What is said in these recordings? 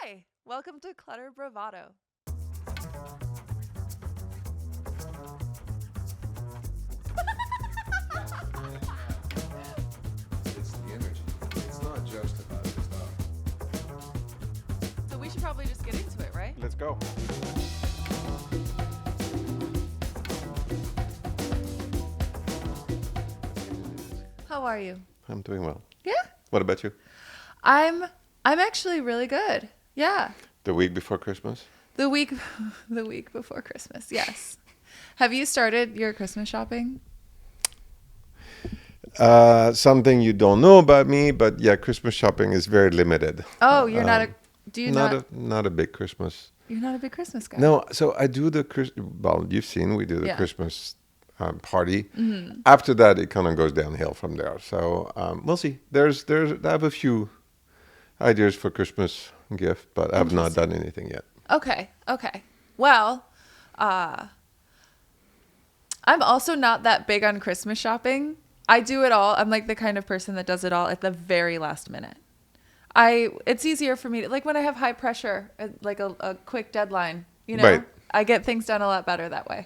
Hi, welcome to Clutter Bravado. It's the energy. It's not just about the stuff. So we should probably just get into it, right? Let's go. How are you? I'm doing well. Yeah. What about you? I'm actually really good. Yeah. The week before Christmas? The week the week before Christmas. Yes. Have you started your Christmas shopping? Something you don't know about me, but yeah, Christmas shopping is very limited. Oh, you're not a do you not, not a big Christmas. you're not a big Christmas guy. No, so I do the well, you've seen we do the Yeah. Christmas party. Mm-hmm. After that, it kind of goes downhill from there. So we'll see. I have a few ideas for Christmas gift, but I've not done anything yet. Okay. Well, I'm also not that big on Christmas shopping. I do it all. I'm like the kind of person that does it all at the very last minute. It's easier for me to, like when I have high pressure, like a quick deadline, Right. I get things done a lot better that way.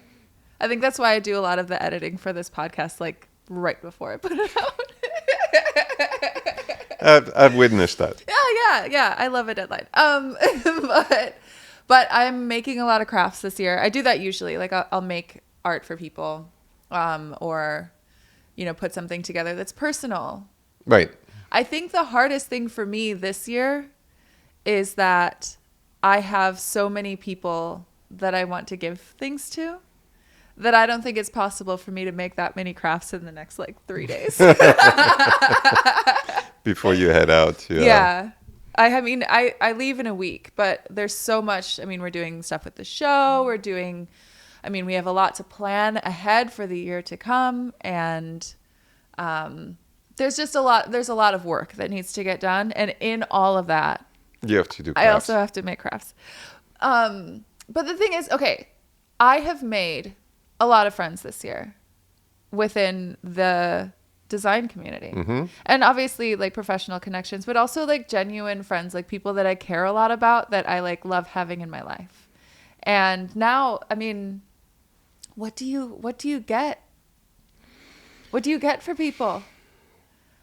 I think that's why I do a lot of the editing for this podcast, like right before I put it out. I've witnessed that. Yeah. I love a deadline. But I'm making a lot of crafts this year. I do that usually. Like I'll make art for people, or, put something together that's personal. Right. I think the hardest thing for me this year is that I have so many people that I want to give things to that I don't think it's possible for me to make that many crafts in the next 3 days. Before you head out. Yeah. I mean, I leave in a week, but there's so much. I mean, we're doing stuff with the show. We have a lot to plan ahead for the year to come. And there's a lot of work that needs to get done. And in all of that, You have to do I crafts. also have to make crafts. But the thing is, okay, I have made a lot of friends this year within the design community. Mm-hmm. And obviously like professional connections, but also like genuine friends, like people that I care a lot about that I like love having in my life. And now, I mean, what do you get? What do you get for people?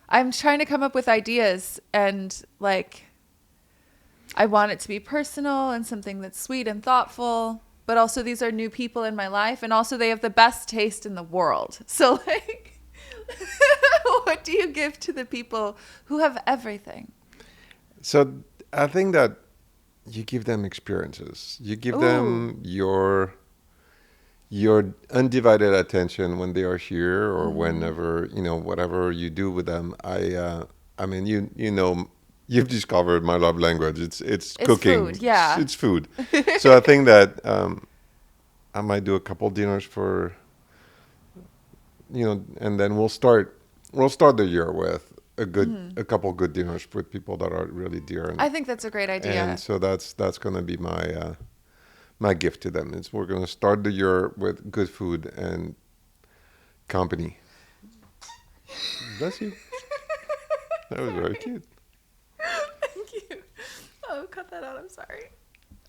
I'm trying to come up with ideas and like I want it to be personal and something that's sweet and thoughtful, but also these are new people in my life and also they have the best taste in the world. So like what do you give to the people who have everything? So I think that you give them experiences. You give them your undivided attention when they are here or whenever, whatever you do with them. I mean, you've discovered my love language. It's cooking. Food, yeah. It's food. So I think that I might do a couple dinners for, and then we'll start the year with a couple good dinners with people that are really dear. And, I think that's a great idea. and so that's going to be my gift to them. Is we're going to start the year with good food and company. Bless you. That was very cute. Thank you. Oh, cut that out. I'm sorry.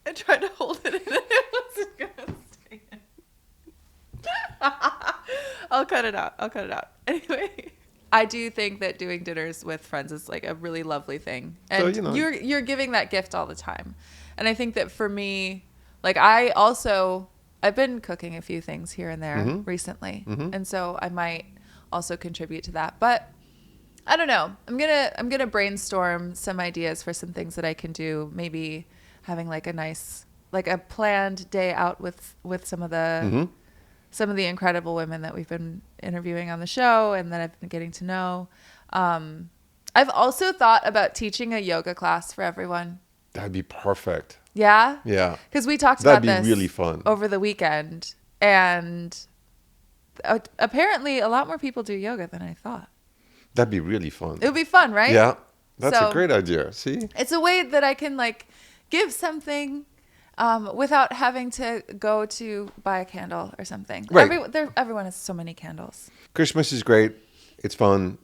I tried to hold it in and it wasn't going to stay in. I'll cut it out. Anyway, I do think that doing dinners with friends is like a really lovely thing. And So, you're giving that gift all the time. And I think that for me, like I've been cooking a few things here and there recently. And so I might also contribute to that. But I don't know. I'm going to brainstorm some ideas for some things that I can do. Maybe having like a nice, like a planned day out with some of the incredible women that we've been interviewing on the show and that I've been getting to know. I've also thought about teaching a yoga class for everyone. That'd be perfect. Yeah? Yeah. Because we talked about That'd this be really fun. over the weekend. And apparently a lot more people do yoga than I thought. That'd be really fun. It would be fun, right? Yeah. That's So- a great idea. See? It's a way that I can like give something without having to go to buy a candle or something. Right. Everyone has so many candles. Christmas is great. It's fun.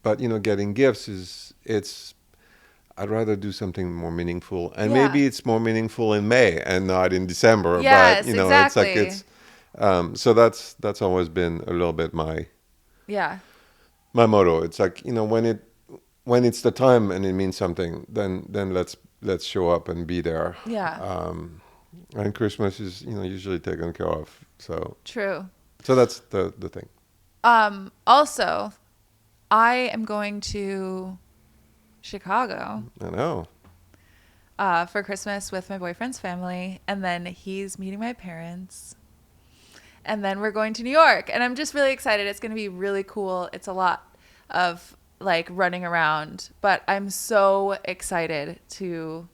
But, getting gifts I'd rather do something more meaningful, and Yeah. maybe it's more meaningful in May and not in December. But Yes, you know, it's like exactly. so that's always been a little bit Yeah. my motto. It's like, you know, when it's the time and it means something, then let's show up and be there. Yeah. And Christmas is, you know, usually taken care of. True. So that's the thing. Also, I am going to Chicago I know. for Christmas with my boyfriend's family, and then he's meeting my parents, and then we're going to New York, and I'm just really excited. It's going to be really cool. It's a lot of like running around, but I'm so excited to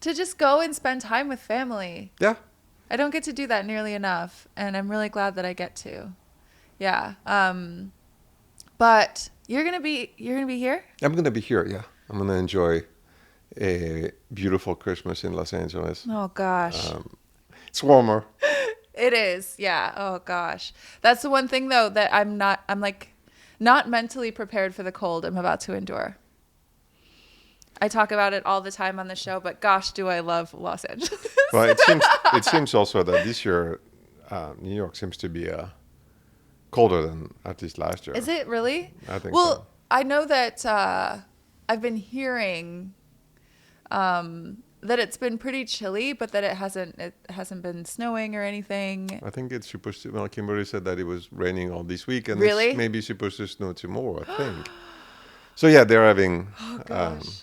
just go and spend time with family. Yeah. I don't get to do that nearly enough, and I'm really glad that I get to. Yeah. But you're gonna be here? I'm gonna be here. Yeah. I'm gonna enjoy a beautiful Christmas in Los Angeles. Oh gosh. It's warmer. It is. Yeah. Oh gosh. That's the one thing though that I'm like not mentally prepared for the cold I'm about to endure. I talk about it all the time on the show, but gosh, do I love Los Angeles. Well, it seems also that this year New York seems to be colder than at least last year. Is it really? I think Well, so. I know that I've been hearing that it's been pretty chilly, but that it hasn't been snowing or anything. I think it's supposed to. Well, Kimberly said that it was raining all this week, and Really? it's maybe supposed to snow tomorrow. I think. So yeah, they're having Oh gosh.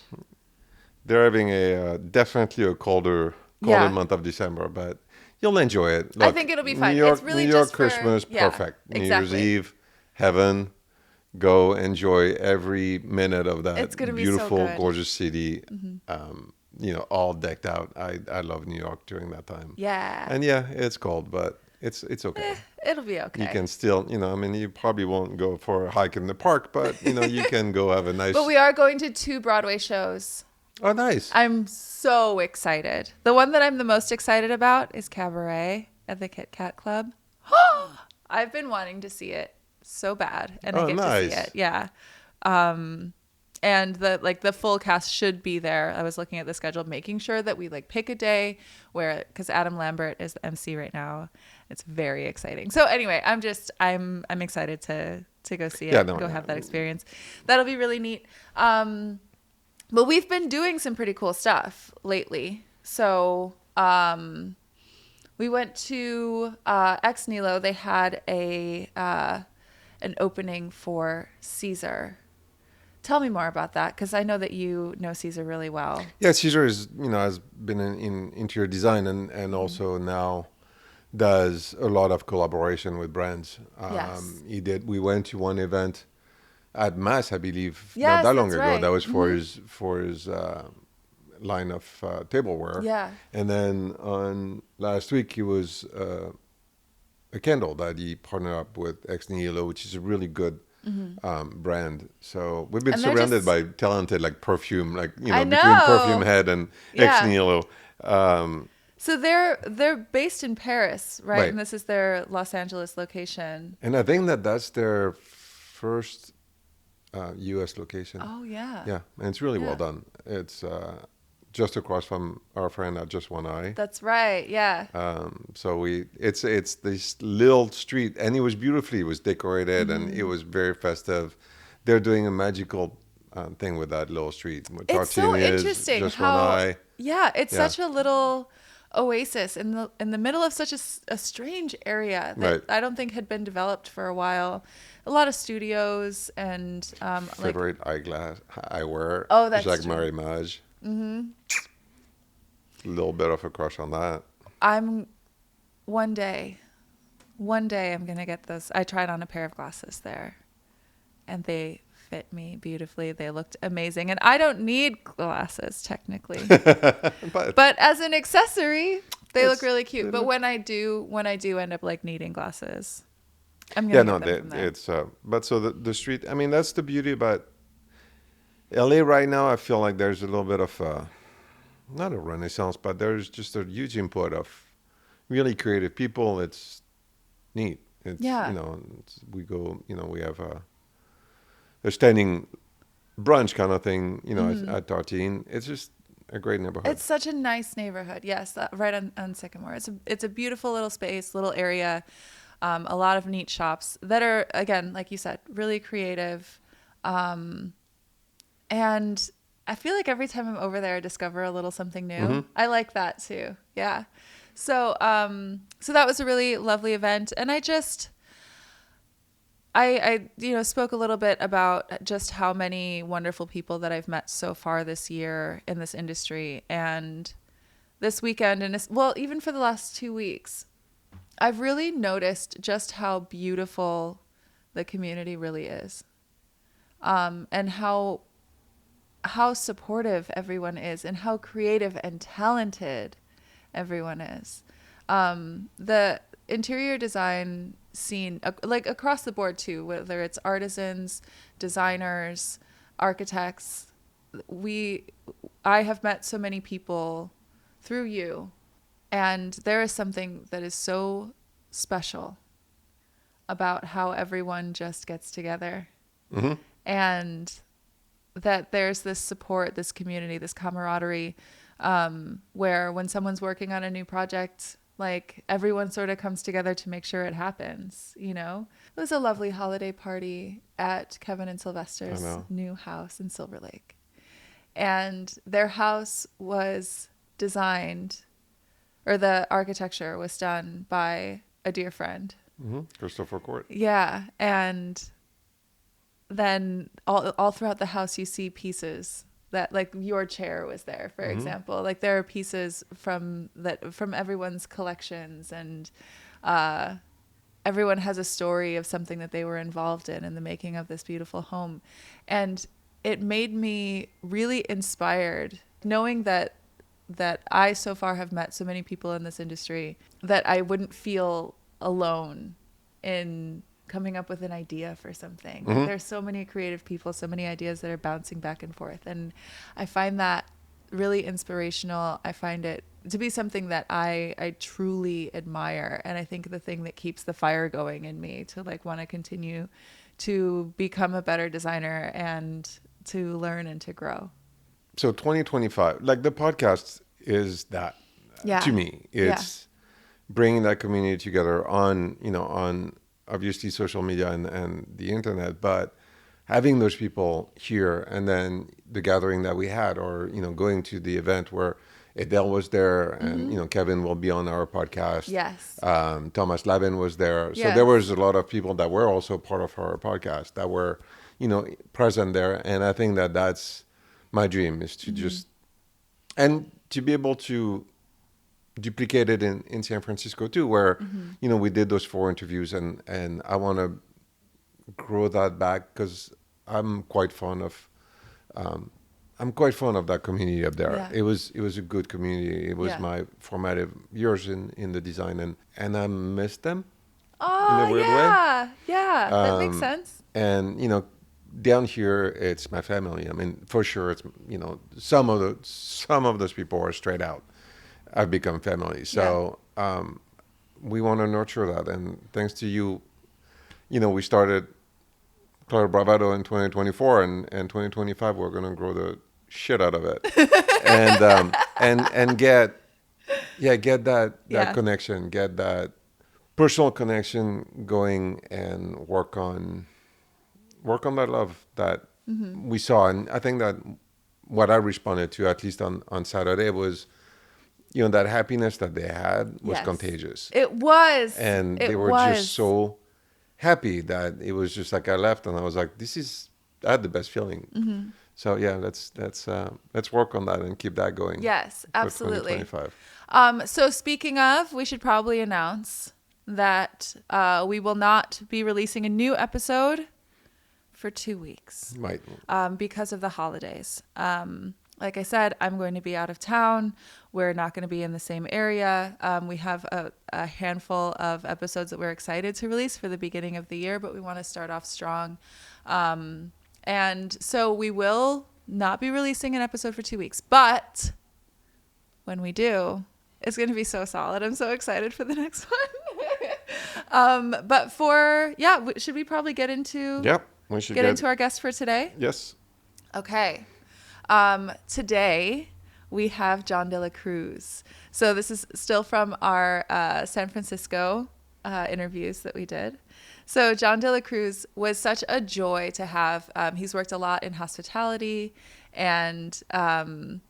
a definitely a colder Yeah. month of December, but you'll enjoy it. I Look, think it'll be fine. New York, It's really New York just for- Christmas, yeah, perfect. New exactly. Year's Eve, heaven. Go enjoy every minute of that It's gonna be so beautiful, good. gorgeous city. You know, all decked out. I love New York during that time. Yeah. And yeah, it's cold, but it's okay. It'll be okay. You can still, you know, I mean, you probably won't go for a hike in the park, but you know, you can go have a nice. But we are going to 2 Broadway shows. Oh, nice. I'm so excited. The one that I'm the most excited about is Cabaret at the Kit Kat Club. I've been wanting to see it so bad, and I Oh, get to nice. see it. Yeah. And the full cast should be there. I was looking at the schedule, making sure that we like pick a day where, because Adam Lambert is the MC right now. It's very exciting. So anyway, I'm excited to go see it, have that experience. That'll be really neat. But we've been doing some pretty cool stuff lately. So we went to ex Nihilo. They had an opening for Cesar. Tell me more about that, because I know that you know Cesar really well. Yeah, Cesar is, you know, has been in interior design and also now does a lot of collaboration with brands. Yes. We went to one event at Mass, I believe, Yes, not that long that's ago. right. That was for his line of tableware. Yeah. And then on last week, he was a candle that he partnered up with Ex Nihilo, which is a really good brand. So we've been And they're surrounded just- by talented like perfume, like, you know, I between know. Perfume Head and Yeah. Ex Nihilo. So they're based in Paris, right? Right. And this is their Los Angeles location. And I think that's their first U.S. location. Oh yeah. Yeah, and it's really well Yeah. done. It's just across from our friend at Just One Eye. That's right. Yeah. So it's this little street, and it was beautifully. It was decorated, and Mm-hmm. it was very festive. They're doing a magical thing with that little street. It's so interesting Just how One Eye. yeah, it's Yeah. such a little oasis in the middle of such a strange area that Right. I don't think had been developed for a while. A lot of studios and Favorite eyewear. Oh, that's Jacques true. Marie Mage. Mm-hmm. A little bit of a crush on that. I'm one day I'm gonna get those. I tried on a pair of glasses there, and they fit me beautifully. They looked amazing, and I don't need glasses technically, but as an accessory, they look really cute. But when I do end up like needing glasses, I'm gonna get them from there. it's but so the street. I mean, that's the beauty about LA right now. I feel like there's a little bit of not a renaissance, but there's just a huge input of really creative people. It's neat. It's, Yeah. you know, we go. You know, we have a standing brunch kind of thing, at Tartine. It's just a great neighborhood. It's such a nice neighborhood. Yes, right on Sycamore. It's a beautiful little space, little area. A lot of neat shops that are, again, like you said, really creative. And I feel like every time I'm over there, I discover a little something new. Mm-hmm. I like that too. Yeah. So, so that was a really lovely event. And I spoke a little bit about just how many wonderful people that I've met so far this year in this industry. And this weekend, even for the last 2 weeks, I've really noticed just how beautiful the community really is. And how supportive everyone is and how creative and talented everyone is. The interior design scene, like across the board too, whether it's artisans, designers, architects, I have met so many people through you, and there is something that is so special about how everyone just gets together. Mm-hmm. And that there's this support, this community, this camaraderie, where when someone's working on a new project, like everyone sort of comes together to make sure it happens, It was a lovely holiday party at Kevin and Sylvester's new house in Silver Lake. And their house was designed, or the architecture was done by a dear friend. Mm-hmm. Christopher Court. Yeah. And then all throughout the house, you see pieces that, like, your chair was there, for example. Like, there are pieces from everyone's collections, and everyone has a story of something that they were involved in the making of this beautiful home. And it made me really inspired, knowing that I so far have met so many people in this industry, that I wouldn't feel alone in coming up with an idea for something. Mm-hmm. There's so many creative people, so many ideas that are bouncing back and forth. And I find that really inspirational. I find it to be something that I truly admire. And I think the thing that keeps the fire going in me to want to continue to become a better designer and to learn and to grow. So 2025, the podcast is that to me. It's bringing that community together on obviously social media and the internet, but having those people here, and then the gathering that we had, or going to the event where Adele was there, and Kevin will be on our podcast. Yes. Thomas Lavin was there. Yes. So there was a lot of people that were also part of our podcast that were present there. And I think that that's my dream, is to just, and to be able to duplicate it in San Francisco too, where we did those 4 interviews, and I want to grow that back, because I'm quite fond of that community up there. Yeah. It was a good community. It was my formative years in the design, and I miss them in a weird way. Yeah, that makes sense. And down here, it's my family. I mean, for sure, it's some of those people are straight out. I've become family. So we want to nurture that. And thanks to you, we started Claire Bravado in 2024, and 2025, we're going to grow the shit out of it. and get that connection, get that personal connection going, and work on that love that we saw. And I think that what I responded to, at least on Saturday, was that happiness that they had was contagious. It was. And they were just so happy that it was just like, I left and I was like, I had the best feeling. So yeah, let's work on that and keep that going. Yes, absolutely. 2025. So speaking of, we should probably announce that we will not be releasing a new episode for 2 weeks. Right. Because of the holidays. Like I said, I'm going to be out of town. We're not going to be in the same area. We have a handful of episodes that we're excited to release for the beginning of the year, but we want to start off strong. And so we will not be releasing an episode for 2 weeks, but when we do, it's going to be so solid. I'm so excited for the next one. But should we probably get into we should get into our guest for today? Yes. Okay. Today we have John de la Cruz. So this is still from our San Francisco interviews that we did. So John de la Cruz was such a joy to have. He's worked a lot in hospitality and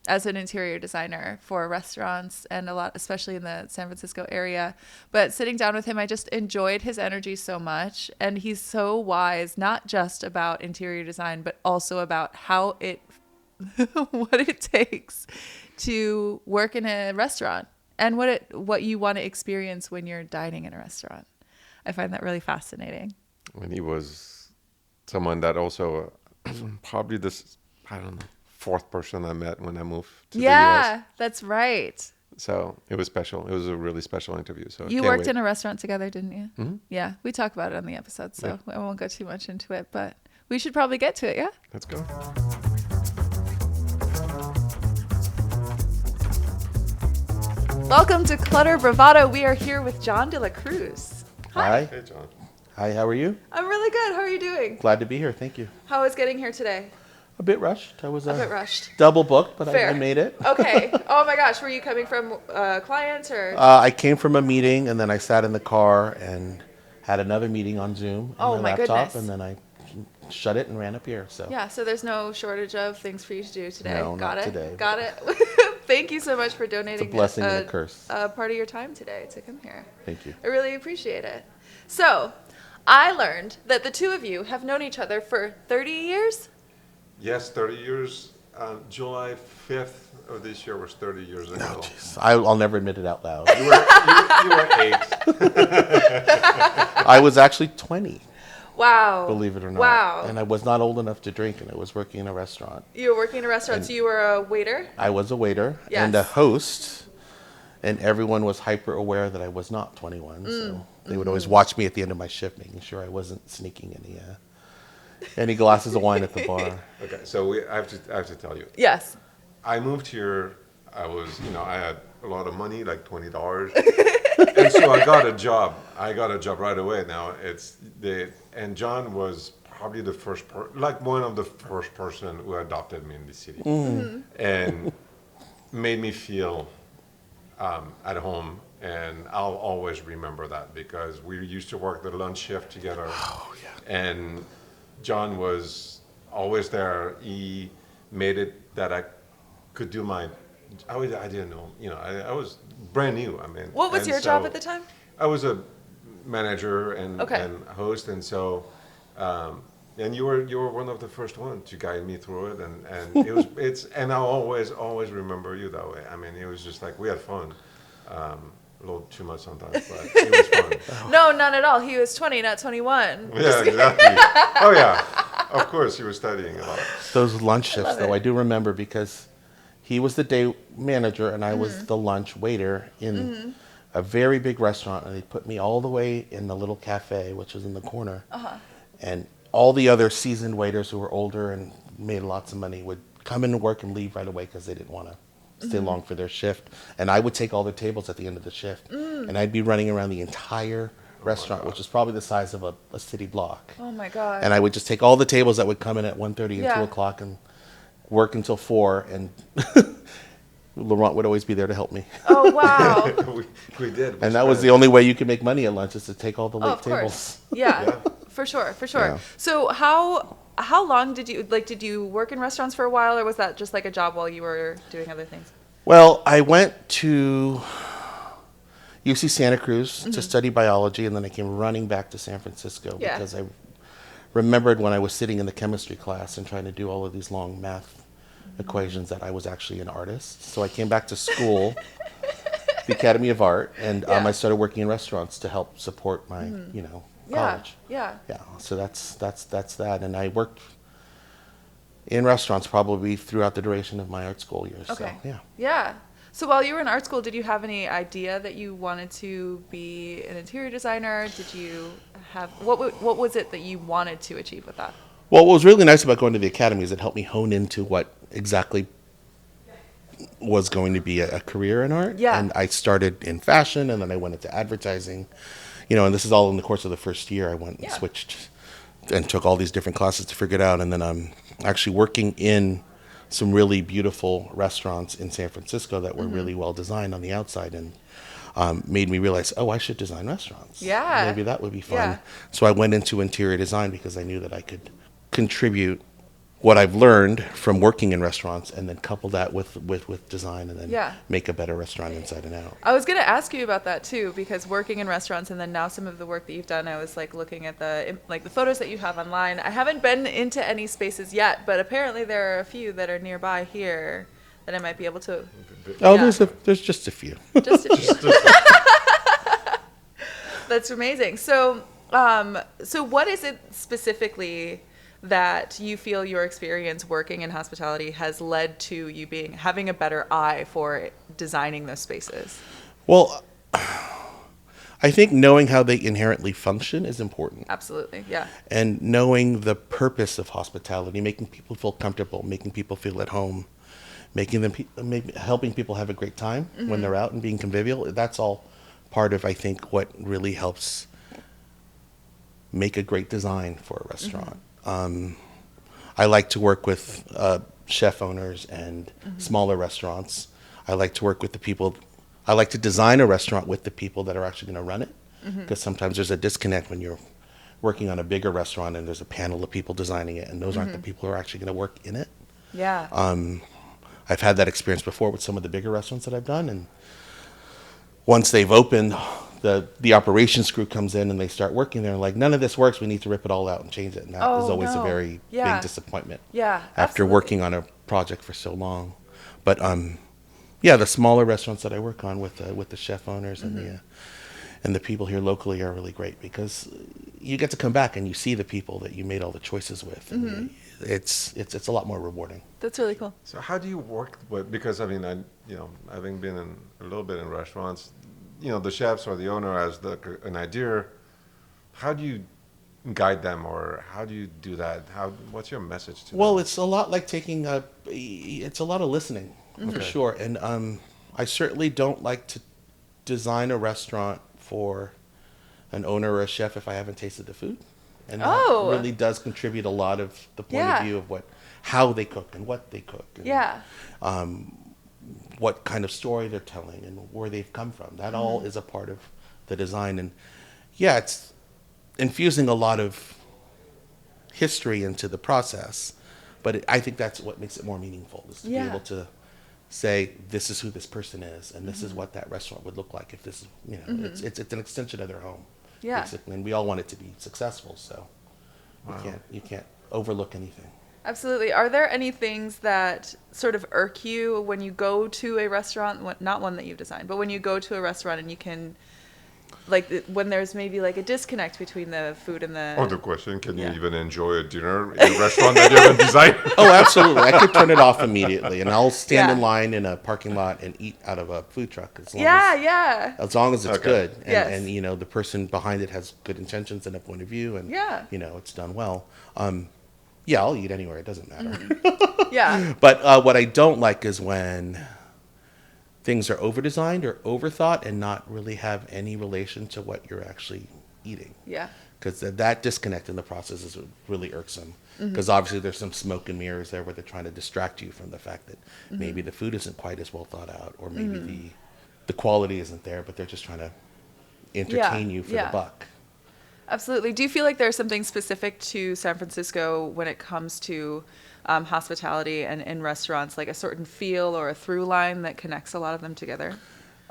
as an interior designer for restaurants and a lot, especially in the San Francisco area. But sitting down with him, I just enjoyed his energy so much. And he's so wise, not just about interior design, but also about how it, what it takes to work in a restaurant and what you want to experience when you're dining in a restaurant. I find that really fascinating. And he was someone that also probably this, I don't know, fourth person I met when I moved to the US. Yeah, that's right. So it was special. It was a really special interview. So You worked in a restaurant together, didn't you? Mm-hmm. Yeah, we talk about it on the episode, so I won't go too much into it, but we should probably get to it, yeah? Let's go. Welcome to Clutter Bravado. We are here with John de la Cruz. Hi. Hey, John. Hi, how are you? I'm really good. How are you doing? Glad to be here, thank you. How was getting here today? A bit rushed. I was A bit rushed. double booked, but Fair. I made it. Okay. Oh my gosh, were you coming from clients or? I came from a meeting, and then I sat in the car and had another meeting on Zoom on Oh, my laptop, goodness. and then I shut it and ran up here. So Yeah, so there's no shortage of things for you to do today. No, Got not it. today. Got it. Thank you so much for donating it's a blessing and a curse. part of your time today to come here. Thank you. I really appreciate it. So, I learned that the two of you have known each other for 30 years. Yes, 30 years. July 5th of this year was 30 years ago. Oh, jeez. I'll never admit it out loud. You were 8. I was actually 20, Wow. believe it or not. Wow. And I was not old enough to drink, and I was working in a restaurant. You were working in a restaurant, so you were a waiter? I was a waiter and a Yes. host, and everyone was hyper aware that I was not 21. So they would always watch me at the end of my shift, making sure I wasn't sneaking any glasses of wine at the bar. Okay, so I have to tell you. Yes. I moved here. I had a lot of money, like $20, and so I got a job. I got a job right away. Now and John was probably the first, one of the first person who adopted me in the city, and made me feel at home. And I'll always remember that because we used to work the lunch shift together. Oh, yeah. And John was always there. He made it that I could do I didn't know, I was brand new. I mean, What was and your job at the time? I was a manager and Okay. host, and so, and you were one of the first ones to guide me through it, and and I'll always remember you that way. I mean, it was just like we had fun. A little too much sometimes, but it was fun. No, none at all. He was 20, not 21. Yeah, exactly. Oh yeah, of course he was studying a lot. Those lunch shifts, love though, it. I do remember because he was the day manager and I was the lunch waiter in a very big restaurant, and they put me all the way in the little cafe, which was in the corner. And all the other seasoned waiters who were older and made lots of money would come into work and leave right away because they didn't want to stay long for their shift. And I would take all the tables at the end of the shift, and I'd be running around the entire restaurant, which is probably the size of a city block. Oh my God. And I would just take all the tables that would come in at 1:30 and Yeah. 2 o'clock and work until 4, and Laurent would always be there to help me. Oh, wow. we did. And that was the only way you could make money at lunch, is to take all the Oh, late of course. tables. Yeah, for sure. Yeah. So how long did you work in restaurants for a while, or was that just like a job while you were doing other things? Well, I went to UC Santa Cruz to study biology, and then I came running back to San Francisco Yeah. because I remembered when I was sitting in the chemistry class and trying to do all of these long math equations that I was actually an artist. So I came back to school, the Academy of Art, and Yeah. I started working in restaurants to help support my, college. Yeah. Yeah, so that's that. And I worked in restaurants probably throughout the duration of my art school years. Okay. So, yeah. Yeah. So while you were in art school, did you have any idea that you wanted to be an interior designer? Did you have what was it that you wanted to achieve with that? Well, what was really nice about going to the academy is it helped me hone into what exactly was going to be a career in art. Yeah. And I started in fashion, and then I went into advertising. And this is all in the course of the first year. I went and Yeah. switched and took all these different classes to figure it out. And then actually working in some really beautiful restaurants in San Francisco that were really well designed on the outside, and made me realize, oh, I should design restaurants. Yeah. Maybe that would be fun. Yeah. So I went into interior design because I knew that I could contribute what I've learned from working in restaurants and then couple that with design and then Yeah. make a better restaurant inside and out. I was going to ask you about that too, because working in restaurants and then now some of the work that you've done, I was like looking at the photos that you have online. I haven't been into any spaces yet, but apparently there are a few that are nearby here that I might be able to. Oh, Yeah. there's just a few. Just a few. That's amazing. So, so what is it specifically that you feel your experience working in hospitality has led to you having a better eye for designing those spaces? Well, I think knowing how they inherently function is important. Absolutely, yeah. And knowing the purpose of hospitality, making people feel comfortable, making people feel at home, helping people have a great time when they're out and being convivial. That's all part of, I think, what really helps make a great design for a restaurant. I like to work with chef owners and smaller restaurants. I like to work with the people. I like to design a restaurant with the people that are actually going to run it, because sometimes there's a disconnect when you're working on a bigger restaurant and there's a panel of people designing it, and those aren't the people who are actually going to work in it. Yeah. I've had that experience before with some of the bigger restaurants that I've done, and once they've opened, the operations crew comes in and they start working there, and like, none of this works, we need to rip it all out and change it. And that is always a very big disappointment. Yeah, after absolutely. working on a project for so long. But yeah, the smaller restaurants that I work on with the chef owners and the people here locally are really great, because you get to come back and you see the people that you made all the choices with. And it's a lot more rewarding. That's really cool. So how do you work with, because I mean, having been in a little bit in restaurants, the chefs or the owner has an idea. How do you guide them, or how do you do that? What's your message to Well, them? it's a lot like it's a lot of listening, for sure. And I certainly don't like to design a restaurant for an owner or a chef if I haven't tasted the food. And that really does contribute a lot of the point of view of how they cook and what they cook. And, what kind of story they're telling and where they've come from. That all is a part of the design. And yeah, it's infusing a lot of history into the process, but I think that's what makes it more meaningful, is to be able to say, this is who this person is, and this is what that restaurant would look like if this, it's an extension of their home, basically. And we all want it to be successful, so you can't overlook anything. Absolutely. Are there any things that sort of irk you when you go to a restaurant, not one that you've designed, but when you go to a restaurant and you can, when there's maybe a disconnect between the food and the... Oh, the question, can you even enjoy a dinner in a restaurant that you haven't designed? Oh, absolutely. I could turn it off immediately, and I'll stand in line in a parking lot and eat out of a food truck as long as it's good. And, the person behind it has good intentions and a point of view, and, it's done well. Yeah, I'll eat anywhere. It doesn't matter. Yeah. But what I don't like is when things are over-designed or overthought and not really have any relation to what you're actually eating. Yeah. Because that disconnect in the process is really irksome. Because obviously there's some smoke and mirrors there where they're trying to distract you from the fact that maybe the food isn't quite as well thought out, or maybe the quality isn't there, but they're just trying to entertain you for the buck. Absolutely. Do you feel like there's something specific to San Francisco when it comes to hospitality and in restaurants, like a certain feel or a through line that connects a lot of them together?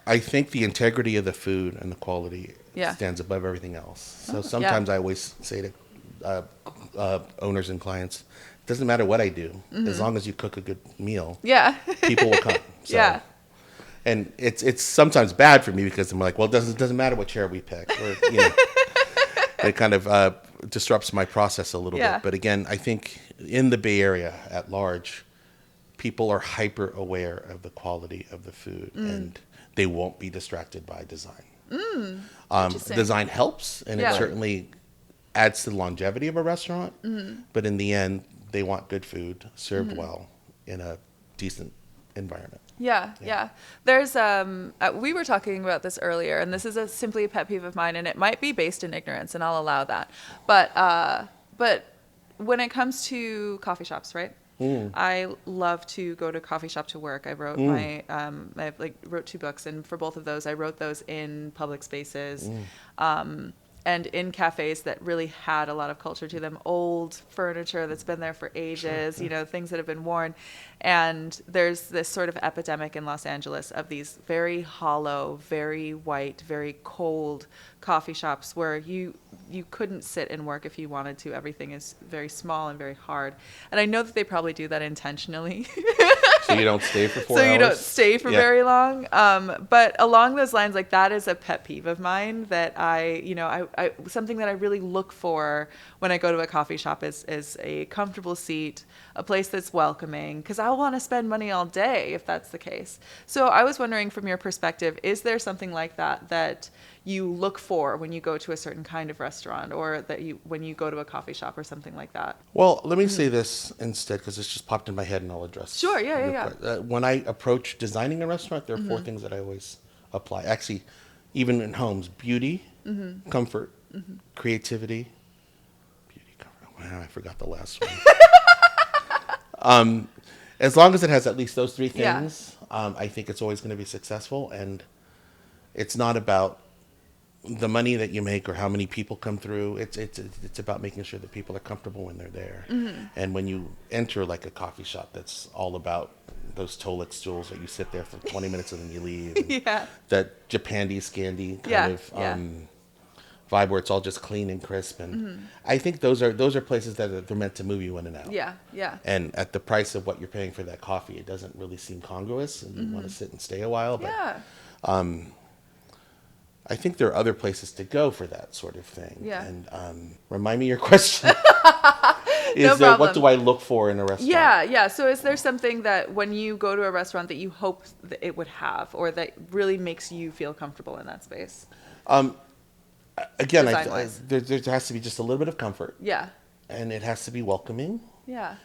I think the integrity of the food and the quality stands above everything else. So sometimes I always say to owners and clients, it doesn't matter what I do, as long as you cook a good meal, people will come. So, and it's sometimes bad for me, because I'm like, well, it doesn't matter what chair we pick, or it kind of disrupts my process a little bit. But again, I think in the Bay Area at large, people are hyper aware of the quality of the food, and they won't be distracted by design. Design helps, and it certainly adds to the longevity of a restaurant. But in the end, they want good food served well in a decent environment. Yeah. There's we were talking about this earlier, and this is simply a pet peeve of mine, and it might be based in ignorance, and I'll allow that. But when it comes to coffee shops, right? I love to go to a coffee shop to work. I wrote I wrote 2 books, and for both of those, I wrote those in public spaces. And in cafes that really had a lot of culture to them, old furniture that's been there for ages, you know, things that have been worn. And there's this sort of epidemic in Los Angeles of these very hollow, very white, very cold coffee shops where you couldn't sit and work if you wanted to. Everything is very small and very hard. And I know that they probably do that intentionally. So you don't stay for 4 hours? So you don't stay for very long. But along those lines, like that is a pet peeve of mine that I something that I really look for when I go to a coffee shop is a comfortable seat, a place that's welcoming, because I'll want to spend money all day if that's the case. So I was wondering, from your perspective, is there something like that you look for when you go to a certain kind of restaurant, or when you go to a coffee shop or something like that? Well, let me say this instead, because it's just popped in my head, and I'll address. Sure, yeah. When I approach designing a restaurant, there are 4 things that I always apply. Actually, even in homes: beauty, comfort, creativity. Beauty, comfort. Wow, I forgot the last one. As long as it has at least those 3 things, I think it's always going to be successful. And it's not about the money that you make or how many people come through. It's about making sure that people are comfortable when they're there. And when you enter like a coffee shop, that's all about those Tolex stools that you sit there for 20 minutes and then you leave. That Japandi Scandi kind of vibe where it's all just clean and crisp. And I think those are places that they're meant to move you in and out. And at the price of what you're paying for that coffee, it doesn't really seem congruous, and you want to sit and stay a while. But I think there are other places to go for that sort of thing. And remind me your question. What do I look for in a restaurant? So is there something that when you go to a restaurant that you hope that it would have, or that really makes you feel comfortable in that space? Again, there has to be just a little bit of comfort. And it has to be welcoming.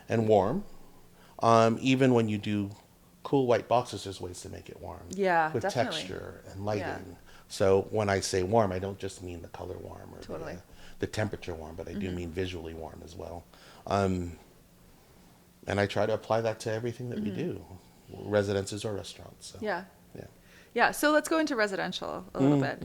And warm. Even when you do cool white boxes, there's ways to make it warm. With definitely. Texture and lighting. So when I say warm, I don't just mean the color warm or the temperature warm, but I do mean visually warm as well. And I try to apply that to everything that we do, residences or restaurants. So. So let's go into residential a little bit.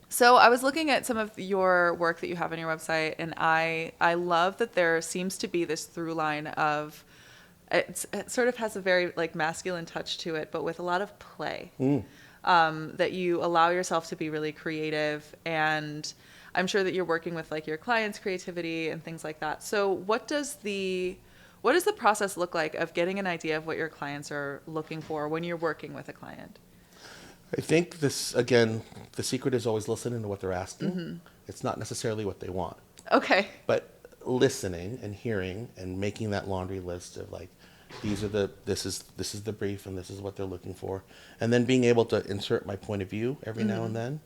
So I was looking at some of your work that you have on your website, and I love that there seems to be this through line of, it sort of has a very like masculine touch to it, but with a lot of play. That you allow yourself to be really creative, and I'm sure that you're working with like your clients' creativity and things like that. So what does the process look like of getting an idea of what your clients are looking for when you're working with a client? I think this, again, the secret is always listening to what they're asking. It's not necessarily what they want. Okay. But listening and hearing and making that laundry list of like, this is the brief, and this is what they're looking for, and then being able to insert my point of view every now and then.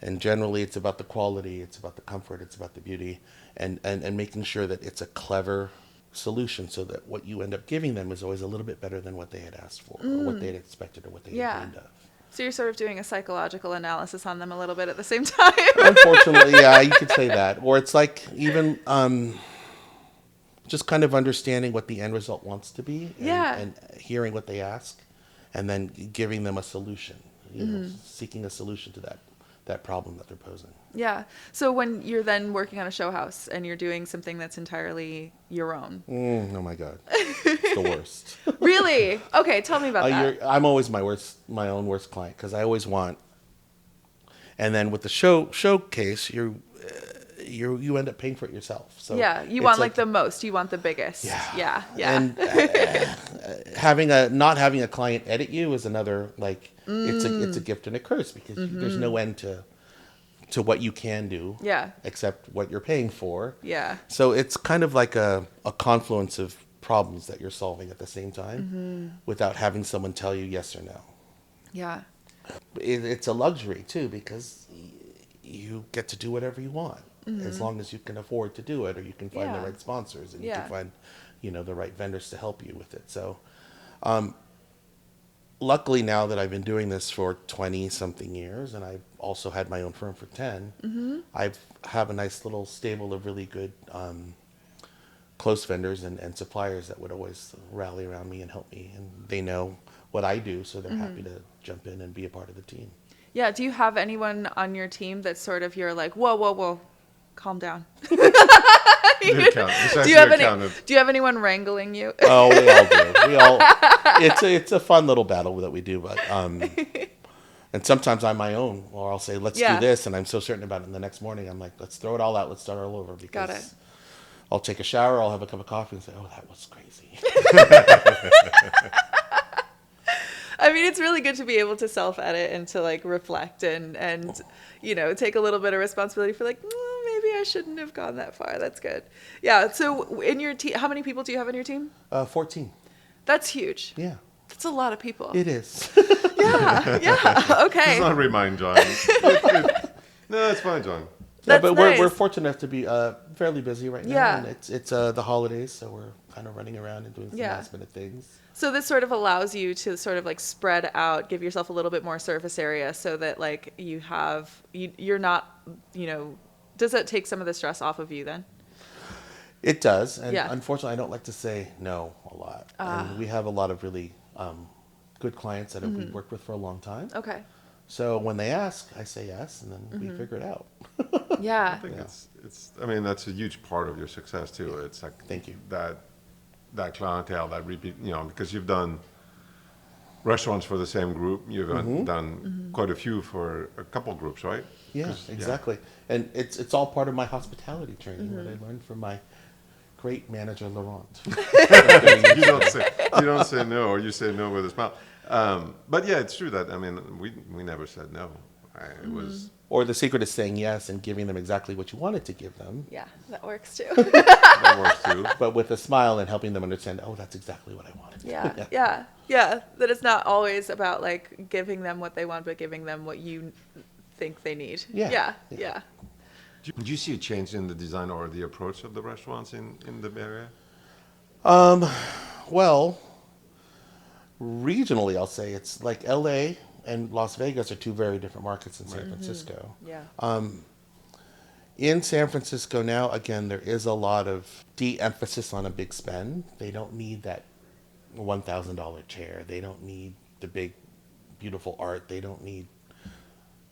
And generally, it's about the quality, it's about the comfort, it's about the beauty, and making sure that it's a clever solution, so that what you end up giving them is always a little bit better than what they had asked for, or what they had expected, or what they had dreamed of. So you're sort of doing a psychological analysis on them a little bit at the same time. Unfortunately, you could say that. Or it's like even just kind of understanding what the end result wants to be, and hearing what they ask, and then giving them a solution, seeking a solution to that problem that they're posing. So when you're then working on a show house and you're doing something that's entirely your own. Oh my God. It's the worst. Really? Okay, tell me about that. I'm always my own worst client, because I always want, and then with the showcase, you end up paying for it yourself. So you want like the most, you want the biggest. And not having a client edit you is another, like, it's a gift and a curse, because there's no end to what you can do, except what you're paying for. So it's kind of like a confluence of problems that you're solving at the same time, without having someone tell you yes or no. It's a luxury too, because you get to do whatever you want, as long as you can afford to do it, or you can find the right sponsors, and you can find, the right vendors to help you with it. So, luckily now that I've been doing this for 20 something years, and I've also had my own firm for 10, I have a nice little stable of really good close vendors and suppliers that would always rally around me and help me. And they know what I do, so they're happy to jump in and be a part of the team. Yeah. Do you have anyone on your team that's sort of you're like, whoa, whoa, whoa, calm down? Do you have anyone wrangling you? Oh, we all do. It's a fun little battle that we do, but and sometimes I'm my own, or I'll say, let's do this, and I'm so certain about it. And the next morning, I'm like, let's throw it all out, let's start all over. Because Got it. I'll take a shower, I'll have a cup of coffee, and say, oh, that was crazy. I mean, it's really good to be able to self-edit and to like reflect and take a little bit of responsibility for like, maybe I shouldn't have gone that far. That's good. Yeah. So in your team, how many people do you have in your team? 14. That's huge. Yeah. That's a lot of people. It is. Yeah. Okay. Let's not remind John. No, it's fine, John. Yeah, That's but nice. we're fortunate enough to be fairly busy right now. Yeah. And it's the holidays, so we're kind of running around and doing some last minute things. So this sort of allows you to sort of like spread out, give yourself a little bit more surface area so that like you're not, does that take some of the stress off of you then? It does. And Yeah. unfortunately, I don't like to say no a lot. And we have a lot of really good clients that we've worked with for a long time. Okay. So when they ask, I say yes, and then we figure it out. Yeah. I think it's. I mean, that's a huge part of your success too. It's like Thank you. That clientele, that repeat. Because you've done restaurants for the same group. You've done quite a few for a couple groups, right? Yeah, exactly. And it's all part of my hospitality training that I learned from my great manager, Laurent. you don't say no, or you say no with a smile. But yeah, it's true that we never said no. It was. Or the secret is saying yes and giving them exactly what you wanted to give them. Yeah, that works too. That works too. But with a smile and helping them understand, oh, that's exactly what I wanted. Yeah. That it's not always about like giving them what they want, but giving them what you think they need. Yeah. Did you see a change in the design or the approach of the restaurants in the Bay Area? Well, regionally, I'll say it's like LA and Las Vegas are two very different markets in San Francisco. Yeah. In San Francisco now, again, there is a lot of de-emphasis on a big spend. They don't need that $1,000 chair. They don't need the big, beautiful art. They don't need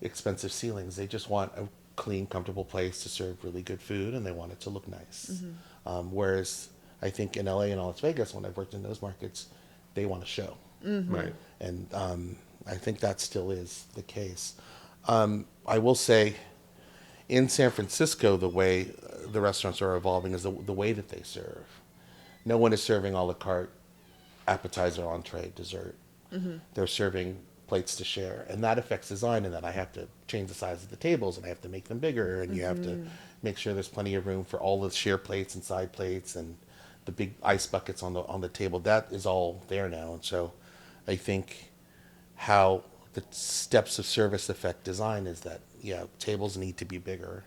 expensive ceilings. They just want a clean, comfortable place to serve really good food, and they want it to look nice. Whereas I think in LA and Las Vegas, when I've worked in those markets, they want a show. Right. And I think that still is the case. I will say, in San Francisco, the way the restaurants are evolving is the way that they serve. No one is serving a la carte, appetizer, entree, dessert. They're serving plates to share, and that affects design in that I have to change the size of the tables, and I have to make them bigger, and you have to make sure there's plenty of room for all the share plates and side plates and the big ice buckets on the table. That is all there now, and so I think how the steps of service affect design is that tables need to be bigger,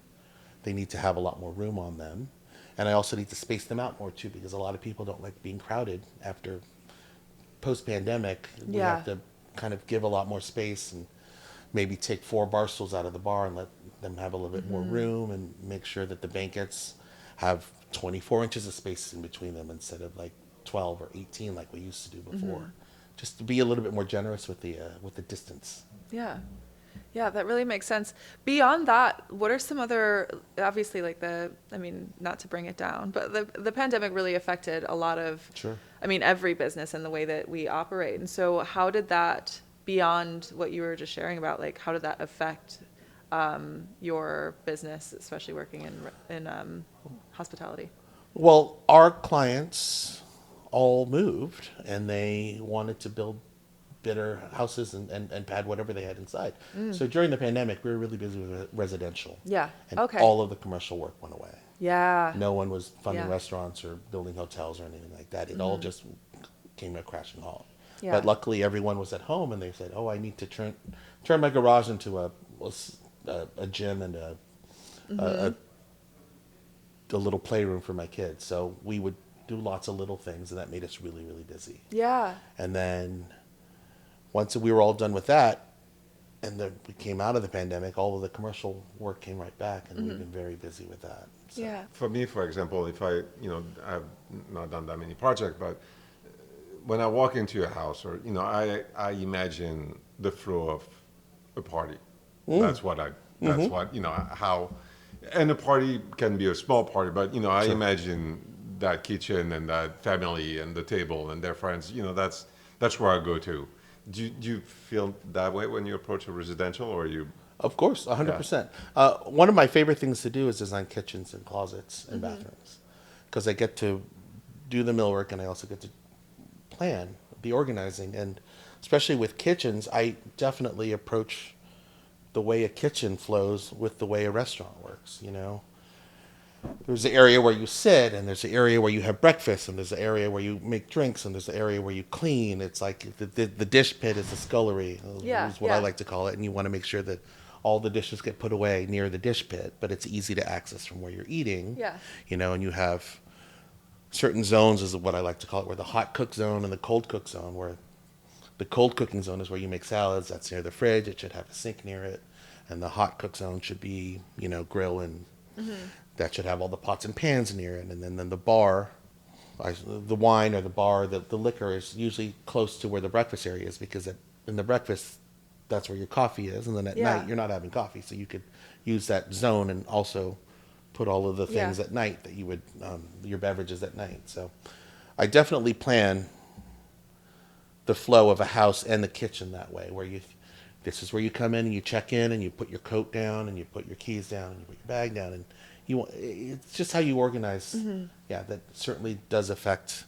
they need to have a lot more room on them, and I also need to space them out more too, because a lot of people don't like being crowded. After post-pandemic, we have to kind of give a lot more space and maybe take 4 bar stools out of the bar and let them have a little bit more room, and make sure that the banquets have 24 inches of space in between them instead of like 12 or 18 like we used to do before. Just to be a little bit more generous with the distance. Yeah, that really makes sense. Beyond that, what are some other, obviously not to bring it down, but the pandemic really affected a lot of, every business and the way that we operate. And so how did that, beyond what you were just sharing about, like how did that affect your business, especially working in hospitality? Well, our clients all moved, and they wanted to build better houses and pad whatever they had inside. So during the pandemic, we were really busy with residential. Yeah. And Okay. all of the commercial work went away. Yeah. No one was funding restaurants or building hotels or anything like that. It all just came to a crashing halt. Yeah. But luckily, everyone was at home, and they said, "Oh, I need to turn my garage into a gym and a little playroom for my kids." So we would do lots of little things, and that made us really, really busy. Yeah. And then once we were all done with that, and then we came out of the pandemic, all of the commercial work came right back, and we've been very busy with that. So. Yeah. For me, for example, if I've not done that many projects, but when I walk into a house, or I imagine the flow of a party. That's what how, and a party can be a small party, but I imagine that kitchen and that family and the table and their friends. That's where I go to. Do you feel that way when you approach a residential, or you? Of course, 100%. One of my favorite things to do is design kitchens and closets and bathrooms, because I get to do the millwork and I also get to plan the organizing. And especially with kitchens, I definitely approach the way a kitchen flows with the way a restaurant works. There's the area where you sit, and there's the area where you have breakfast, and there's the area where you make drinks, and there's the area where you clean. It's like the dish pit is the scullery, is what I like to call it. And you want to make sure that all the dishes get put away near the dish pit, but it's easy to access from where you're eating. Yeah. And you have certain zones, is what I like to call it, where the hot cook zone and the cold cook zone, where the cold cooking zone is where you make salads. That's near the fridge. It should have a sink near it. And the hot cook zone should be, grill, and that should have all the pots and pans near it. And then the bar, the wine or the bar, the liquor is usually close to where the breakfast area is, because in the breakfast, that's where your coffee is. And then at night, you're not having coffee. So you could use that zone and also put all of the things at night that you would, your beverages at night. So I definitely plan the flow of a house and the kitchen that way, where this is where you come in and you check in and you put your coat down and you put your keys down and you put your bag down, and it's just how you organize. Yeah, that certainly does affect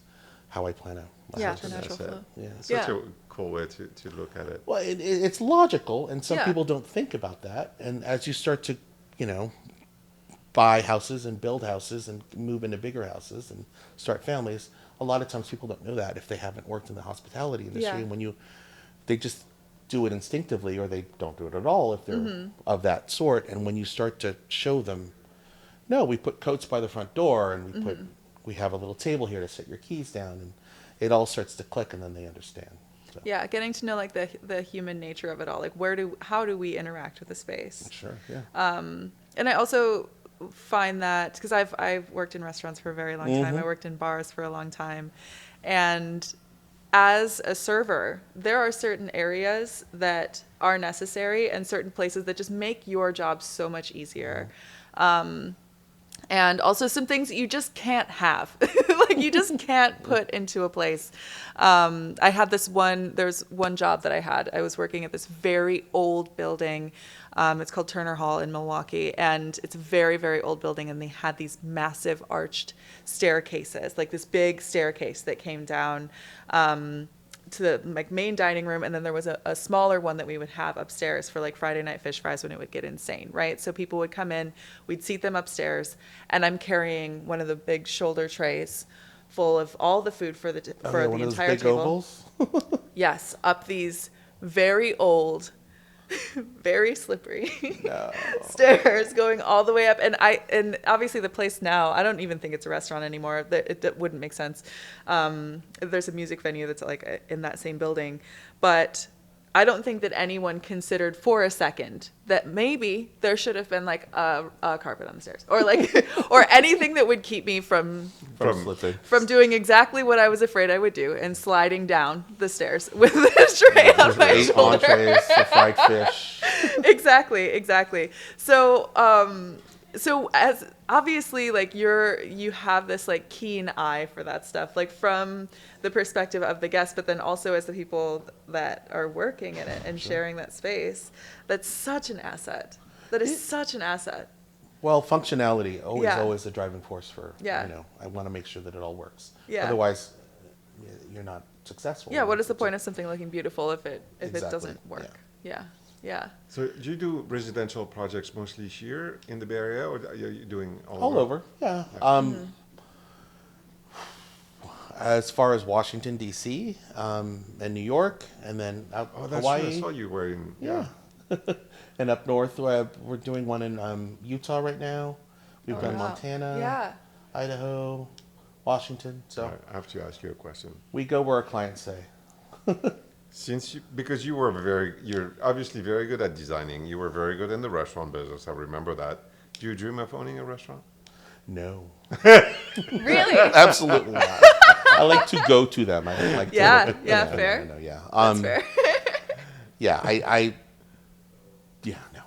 how I plan out my house. The natural flow. Yeah. Such a cool way to look at it. Well, it's logical, and some people don't think about that. And as you start to, buy houses and build houses and move into bigger houses and start families, a lot of times people don't know that if they haven't worked in the hospitality industry. And when they just do it instinctively, or they don't do it at all if they're of that sort. And when you start to show them, no, we put coats by the front door, and we have a little table here to set your keys down, and it all starts to click, and then they understand. So. Yeah, getting to know like the human nature of it all, like how do we interact with the space? Sure, yeah. And I also find that, because I've worked in restaurants for a very long time. I worked in bars for a long time, and as a server, there are certain areas that are necessary and certain places that just make your job so much easier. And also some things that you just can't have, like you just can't put into a place. I had there's one job that I was working at this very old building. It's called Turner Hall in Milwaukee, and it's a very, very old building. And they had these massive arched staircases, like this big staircase that came down, to the main dining room, and then there was a smaller one that we would have upstairs for like Friday night fish fries when it would get insane, right? So people would come in, we'd seat them upstairs, and I'm carrying one of the big shoulder trays full of all the food for the entire big table. Ovals? Yes, up these very old, very slippery stairs going all the way up. And obviously the place now, I don't even think it's a restaurant anymore. That wouldn't make sense. There's a music venue that's like in that same building, but I don't think that anyone considered for a second that maybe there should have been like a carpet on the stairs, or like, or anything that would keep me from doing exactly what I was afraid I would do, and sliding down the stairs with this tray on my 8 shoulder. entrees, the fried fish. Exactly. So as obviously like you have this like keen eye for that stuff, like from the perspective of the guest, but then also as the people that are working in it and sharing that space. That's such an asset. That is such an asset. Well, functionality always the driving force for, Yeah. I want to make sure that it all works. Yeah. Otherwise, you're not successful. Yeah, what is the point of something looking beautiful if it Exactly. doesn't work? Yeah. So do you do residential projects mostly here in the Bay Area, or are you doing all over? Yeah. As far as Washington, D.C., and New York, and then out Hawaii. True. I saw you were in. Yeah. And up north, we're doing one in Utah right now. We've done Montana, Idaho, Washington. So I have to ask you a question. we go where our clients say. Because you're obviously very good at designing. You were very good in the restaurant business. I remember that. Do you dream of owning a restaurant? No. Really? Absolutely not. I like to go to them. I don't like Yeah, to. yeah, fair. No, yeah. That's fair. Yeah, yeah, no.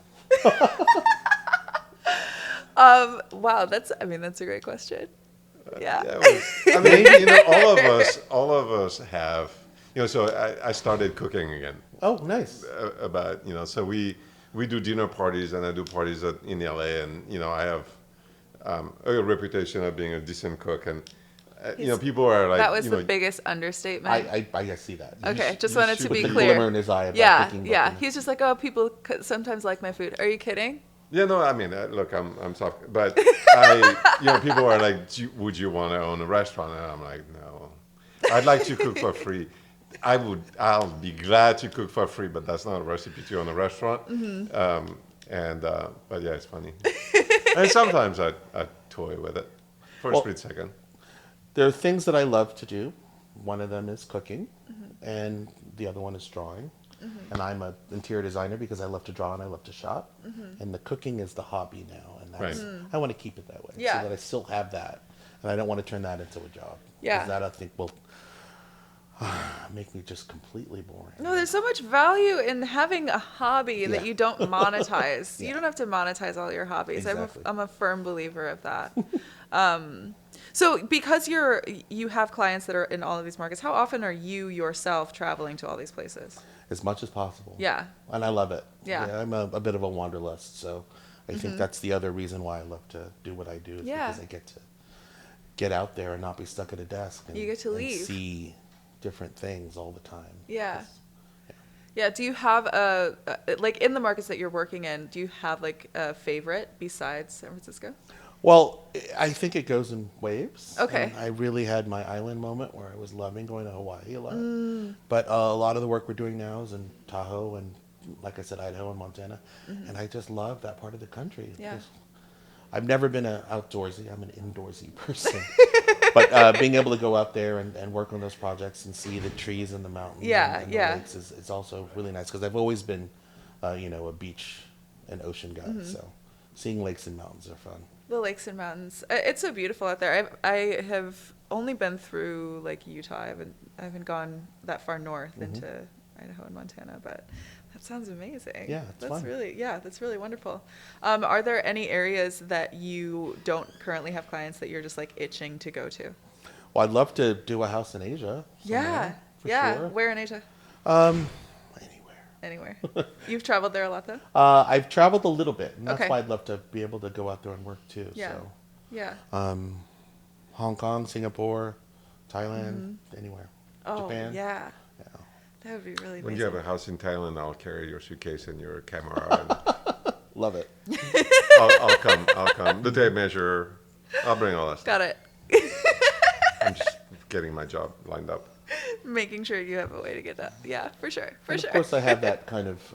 Wow, that's a great question. Yeah. Yeah, I mean, all of us have, so I started cooking again. Oh, nice. So we do dinner parties and I do parties in LA, and, I have a reputation of being a decent cook, and, people are like, That was the biggest understatement. I see that. Okay, just wanted to be the clear. glimmer in his eye about Yeah, cooking. yeah. He's just like, oh, people sometimes like my food. Are you kidding? Yeah, no, I mean, look, I'm soft, but people are like, would you want to own a restaurant? And I'm like, no, I'd like to cook for free. I'll be glad to cook for free, but that's not a recipe to own a restaurant. But yeah, it's funny. And sometimes I toy with it for a split second. There are things that I love to do. One of them is cooking, and the other one is drawing. And I'm an interior designer because I love to draw and I love to shop. And the cooking is the hobby now, and that's I want to keep it that way, Yeah. so that I still have that, and I don't want to turn that into a job. Yeah. 'Cause that I think will make me just completely boring. No, there's so much value in having a hobby that Yeah. you don't monetize. Yeah. You don't have to monetize all your hobbies. Exactly. I'm a firm believer of that. So because you have clients that are in all of these markets, how often are you yourself traveling to all these places? As much as possible. Yeah. And I love it. Yeah. I'm a bit of a wanderlust, so I think that's the other reason why I love to do what I do, is because I get to get out there and not be stuck at a desk. And, You get to and leave. see different things all the time. Yeah. Yeah. Do you have like in the markets that you're working in, do you have like a favorite besides San Francisco? Well, I think it goes in waves. Okay. And I really had my island moment where I was loving going to Hawaii a lot. But a lot of the work we're doing now is in Tahoe and, like I said, Idaho and Montana. And I just love that part of the country. Yeah. I've never been an outdoorsy. I'm an indoorsy person. But being able to go out there and work on those projects and see the trees and the mountains and the lakes is also really nice, because I've always been, a beach and ocean guy. So seeing lakes and mountains are fun. The lakes and mountains. It's so beautiful out there. I have only been through like Utah. I haven't gone that far north into Idaho and Montana, but that sounds amazing. Yeah, it's that's fun. that's really wonderful. Are there any areas that you don't currently have clients that you're just like itching to go to? Well, I'd love to do a house in Asia. Yeah. For Yeah. sure. Where in Asia? Anywhere. Anywhere. You've traveled there a lot though? I've traveled a little bit, and that's Okay. why I'd love to be able to go out there and work too. Yeah. So, Yeah. Hong Kong, Singapore, Thailand, anywhere. Oh, Japan. yeah. Yeah. That would be really When amazing. you have a house in Thailand, I'll carry your suitcase and your camera. And Love it. I'll come. The tape measure. I'll bring all that stuff. Got it. I'm just getting my job lined up. Making sure you have a way to get that. Yeah, for sure. For And sure. of course, I have that kind of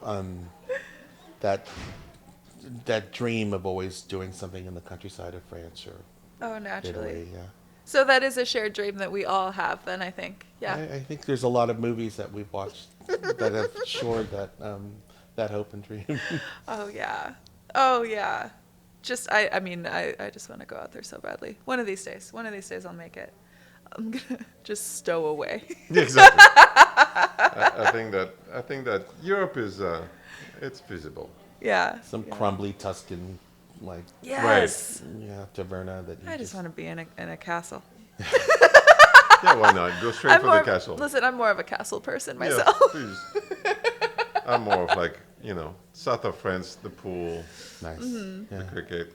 that dream of always doing something in the countryside of France or Oh, naturally. Italy. Yeah. So that is a shared dream that we all have then, I think. Yeah. I think there's a lot of movies that we've watched that have shored that hope and dream. Oh, yeah. Oh, yeah. Just, I mean, I just want to go out there so badly. One of these days I'll make it. I'm going to just stow away. Yeah, exactly. I think that Europe is it's feasible. Yeah. Some yeah. crumbly Tuscan, like, Yes. taverna that you I just want to be in a castle. Yeah, why not? Go straight for the castle. Listen, I'm more of a castle person Yeah, myself. please. I'm more of like, south of France, the pool, nice. Mm-hmm. Yeah. the cricket.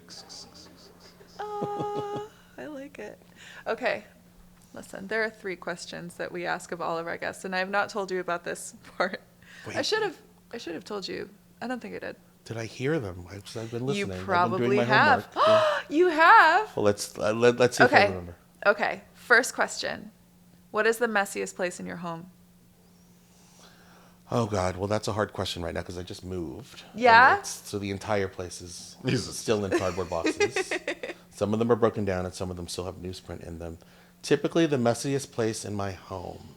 Oh, I like it. Okay. Listen, there are 3 questions that we ask of all of our guests, and I have not told you about this part. Wait. I should have told you. I don't think I did. Did I hear them? I've been listening. You I've been probably doing my have. homework. You have. Well, let's see if I Okay. remember. Okay. First question. What is the messiest place in your home? Oh God, well that's a hard question right now because I just moved. Yeah? And so the entire place is Jesus. still in cardboard boxes. Some of them are broken down and some of them still have newsprint in them. Typically the messiest place in my home.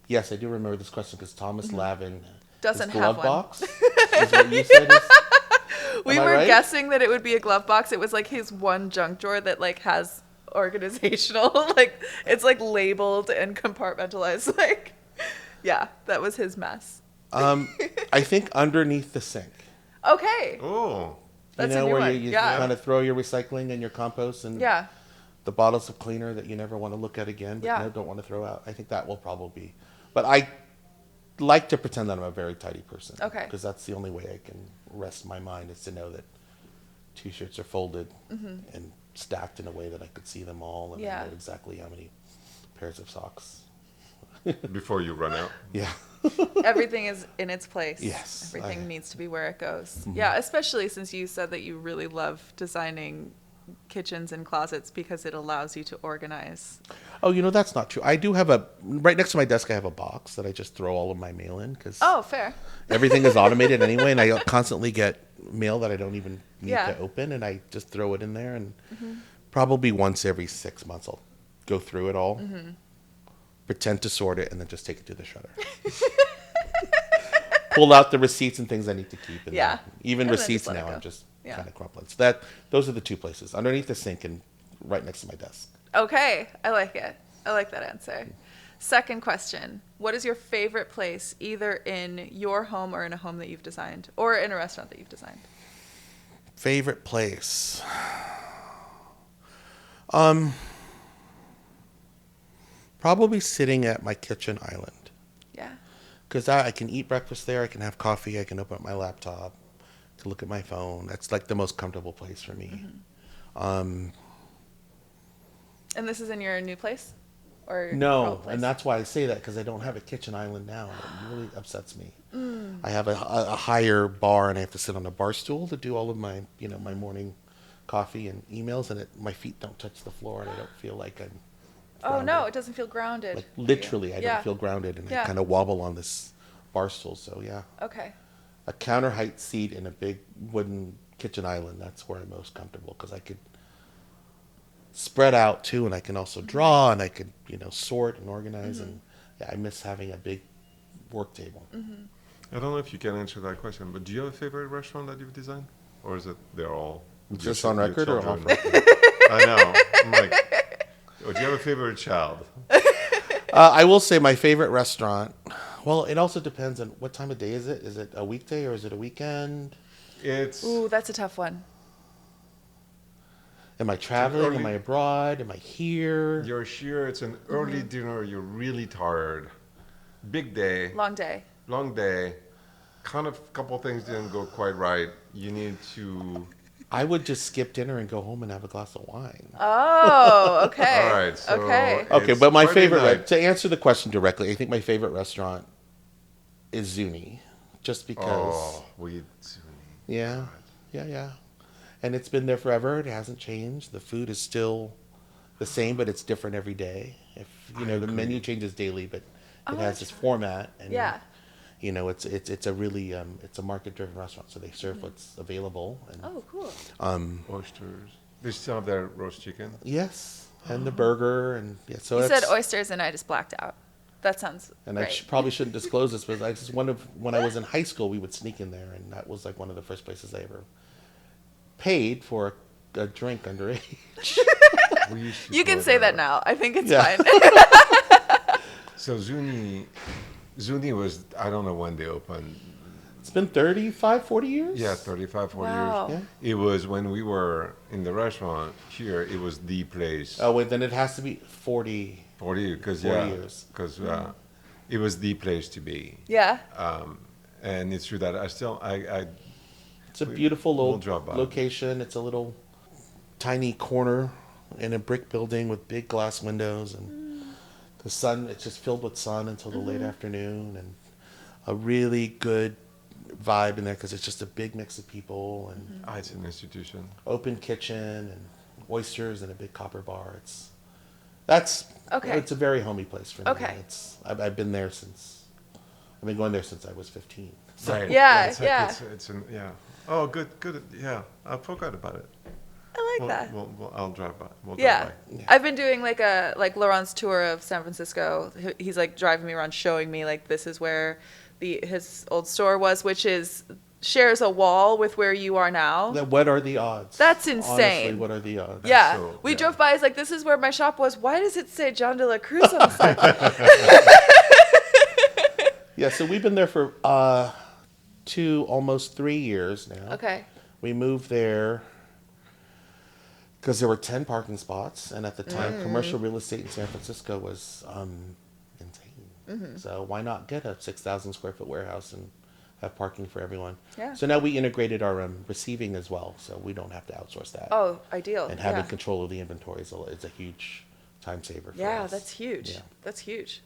Yes, I do remember this question because Thomas Lavin, Doesn't his have glove one. box is what you said. We Am I were right? guessing that it would be a glove box. It was like his one junk drawer that like has organizational, like it's like labeled and compartmentalized. Like, yeah, that was his mess. I think underneath the sink. Okay, Oh, that's you know, a new where one. you Yeah, kind of throw your recycling and your compost and yeah, the bottles of cleaner that you never want to look at again, but Yeah. don't want to throw out. I think that will probably be. But I like to pretend that I'm a very tidy person. Okay. Because that's the only way I can rest my mind is to know that T-shirts are folded and stacked in a way that I could see them all and Yeah. I know exactly how many pairs of socks. before you run out. Yeah. everything is in its place. Yes, Everything I- needs to be where it goes. Yeah, especially since you said that you really love designing kitchens and closets because it allows you to organize. Oh, that's not true. I do have right next to my desk, I have a box that I just throw all of my mail in because Oh, fair. everything is automated anyway, and I constantly get mail that I don't even need Yeah. to open, and I just throw it in there, and probably once every 6 months I'll go through it all, pretend to sort it, and then just take it to the shredder. Pull out the receipts and things I need to keep. And Yeah. even And then just receipts let it now, go. I'm just Yeah. kind of crumpling. So those are the two places, underneath the sink and right next to my desk. Okay, I like it. I like that answer. Second question. What is your favorite place, either in your home or in a home that you've designed, or in a restaurant that you've designed? Favorite place? Probably sitting at my kitchen island. Yeah. Because I can eat breakfast there, I can have coffee, I can open up my laptop to look at my phone. That's like the most comfortable place for me. And this is in your new place? Or your No, old place? and that's why I say that, because I don't have a kitchen island now. And it really upsets me. I have a higher bar, and I have to sit on a bar stool to do all of my, my morning coffee and emails, and my feet don't touch the floor, and I don't feel like I'm Oh, grounded. no, it doesn't feel grounded. Like literally, I Yeah. don't feel grounded, and Yeah. I kind of wobble on this bar stool. So yeah, Okay. a counter height seat in a big wooden kitchen island. That's where I'm most comfortable because I could spread out too, and I can also draw, and I could sort and organize. And yeah, I miss having a big work table. I don't know if you can answer that question, but do you have a favorite restaurant that you've designed, or is it they're all Just your on record or children? off record? I know. I'm like, oh, do you have a favorite child? I will say my favorite restaurant. Well, it also depends on what time of day is it. Is it a weekday or is it a weekend? It's Ooh, that's a tough one. Am I traveling? early- Am I abroad? Am I here? you're here. It's an early dinner. You're really tired. Big day, Long day. long day. Kind of couple things didn't go quite right. You need to. I would just skip dinner and go home and have a glass of wine. Oh, okay. All right. So Okay. Okay, it's but my Friday favorite, night. to answer the question directly, I think my favorite restaurant is Zuni. Just because, Oh, yeah. And it's been there forever. It hasn't changed. The food is still the same, but it's different every day. If the menu changes daily, but it has this format. And, Yeah. it's a really, it's a market-driven restaurant, so they serve what's available. And, Oh, cool. oysters. They still have their roast chicken. yes, and the burger, and yeah. So You that's, said oysters and I just blacked out. That sounds and great. I probably shouldn't disclose this, but when I was in high school, we would sneak in there, and that was like one of the first places I ever paid for a drink underage. We used to You can go say there. that now. I think it's Yeah. fine. So Zuni was, I don't know when they opened. It's been 35, 40 years. Yeah, 35, 40 Wow. years. Yeah. It was when we were in the restaurant here, it was the place. Oh wait, then it has to be 40. 40, because 40 years. because it was the place to be. Yeah. And it's true that I It's a beautiful We'll old drop by. location. It's a little tiny corner in a brick building with big glass windows, and the sun. It's just filled with sun until the late afternoon, and a really good vibe in there because it's just a big mix of people and it's an institution. open kitchen and oysters and a big copper bar. It's Okay. It's a very homey place for me. Okay. I've been there since I've been going there since I was 15. So, Right. Yeah, It's yeah. It's yeah. Oh, good. Yeah. I forgot about it. I like that. I'll drive by. We'll Yeah. drive by. I've been doing like Laurent's tour of San Francisco. He's like driving me around showing me like this is where his old store was, which shares a wall with where you are now. What are the odds? That's insane. Honestly, what are the odds? Yeah. So, We yeah. drove by, it's like this is where my shop was. Why does it say John de la Cruz on the side? Yeah, so we've been there for almost 3 years now. Okay. We moved there because there were 10 parking spots, and at the time, commercial real estate in San Francisco was insane. So why not get a 6,000 square foot warehouse and have parking for everyone? Yeah. So now we integrated our receiving as well, so we don't have to outsource that. Oh, ideal. And having control of the inventory is a huge time saver for us. Yeah, that's huge. Yeah. That's huge.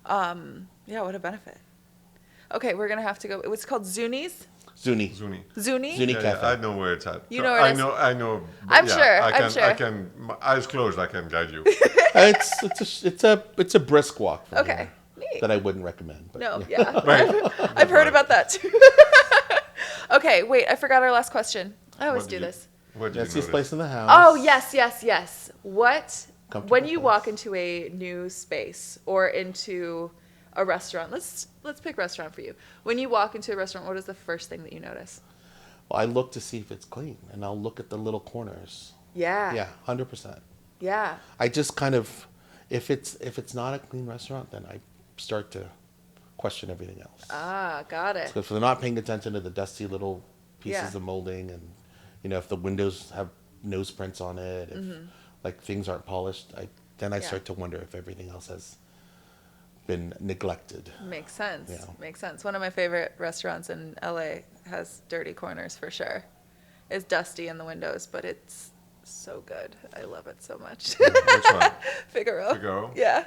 Yeah, what a benefit. Okay, we're gonna have to go. It's called Zuni's. Zuni. Zuni. Zuni. Zuni Yeah, Cafe. I know where it's at. You know where it is? I know. I'm sure, I'm sure. I can. My eyes closed. I can guide you. It's a brisk walk. From Okay, here neat. that I wouldn't recommend. But No, yeah. yeah. I've heard about that too. Okay, wait, I forgot our last question. I always What do did you- this. What did you Nastiest notice? place in the house. Oh, yes. What, Comfortable when you place. walk into a new space or into a restaurant, let's pick restaurant for you. When you walk into a restaurant, what is the first thing that you notice? Well, I look to see if it's clean, and I'll look at the little corners. Yeah. Yeah, 100%. Yeah. I just kind of, if it's not a clean restaurant, then I start to question everything else. Ah, got it. So if they're not paying attention to the dusty little pieces Yeah. of molding, and if the windows have nose prints on it, if like things aren't polished, then I Yeah. start to wonder if everything else has been neglected. Makes sense. Yeah. Makes sense. One of my favorite restaurants in LA has dirty corners for sure. It's dusty in the windows, but it's so good. I love it so much. Which one? Figaro. Figaro? Yeah.